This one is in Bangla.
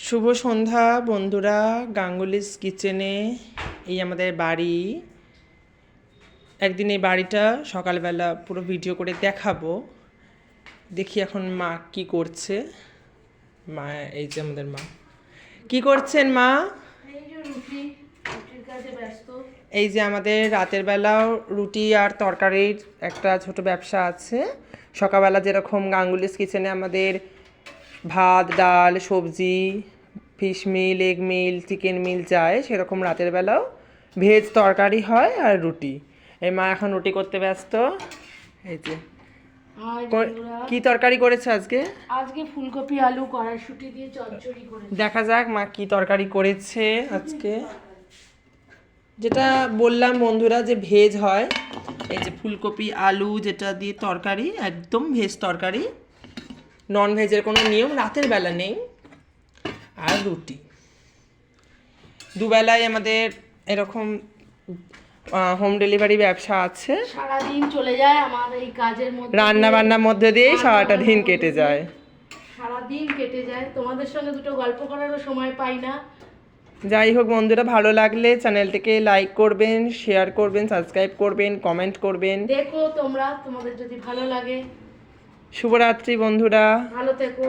শুভ সন্ধ্যা বন্ধুরা, গাঙ্গুলিস কিচেনে। এই আমাদের বাড়ি। একদিন এই বাড়িটা সকালবেলা পুরো ভিডিও করে দেখাবো। দেখি এখন মা কি করছে। মা, এই যে আমাদের মা কি করছেন মা? এই যে আমাদের রাতের বেলাও রুটি আর তরকারির একটা ছোট ব্যবসা আছে। সকালবেলা যেরকম গাঙ্গুলিস কিচেনে আমাদের ভাত, ডাল, সবজি, ফিশ মিল, এগ মিল, চিকেন মিল যায়, সেরকম রাতের বেলাও ভেজ তরকারি হয় আর রুটি। এই মা এখন রুটি করতে ব্যস্ত। এই যে কি তরকারি করেছে আজকে? আজকে ফুলকপি আলু কড়াইশুঁটি দিয়ে চচ্চড়ি করেছে। দেখা যাক মা কি তরকারি করেছে আজকে। যেটা বললাম বন্ধুরা যে ভেজ হয়। এই যে ফুলকপি আলু যেটা দিয়ে তরকারি, একদম ভেজ তরকারি, নন ভেজের কোনো নিয়ম রাতের বেলা নেই। আর রুটি দুবেলায় আমাদের এরকম হোম ডেলিভারি ব্যবসা আছে। সারাদিন চলে যায় আমার এই কাজের মধ্যে, রান্না বান্নার মধ্যে দিয়েই সারাটা দিন কেটে যায়। সারাদিন কেটে যায়, তোমাদের সঙ্গে দুটো গল্প করারও সময় পাই না। যাই হোক বন্ধুরা, ভালো লাগলে চ্যানেলটিকে লাইক করবেন, শেয়ার করবেন, সাবস্ক্রাইব করবেন, কমেন্ট করবেন। দেখো তোমরা, তোমাদের যদি ভালো লাগে। শুভরাত্রি বন্ধুরা, ভালো থেকো।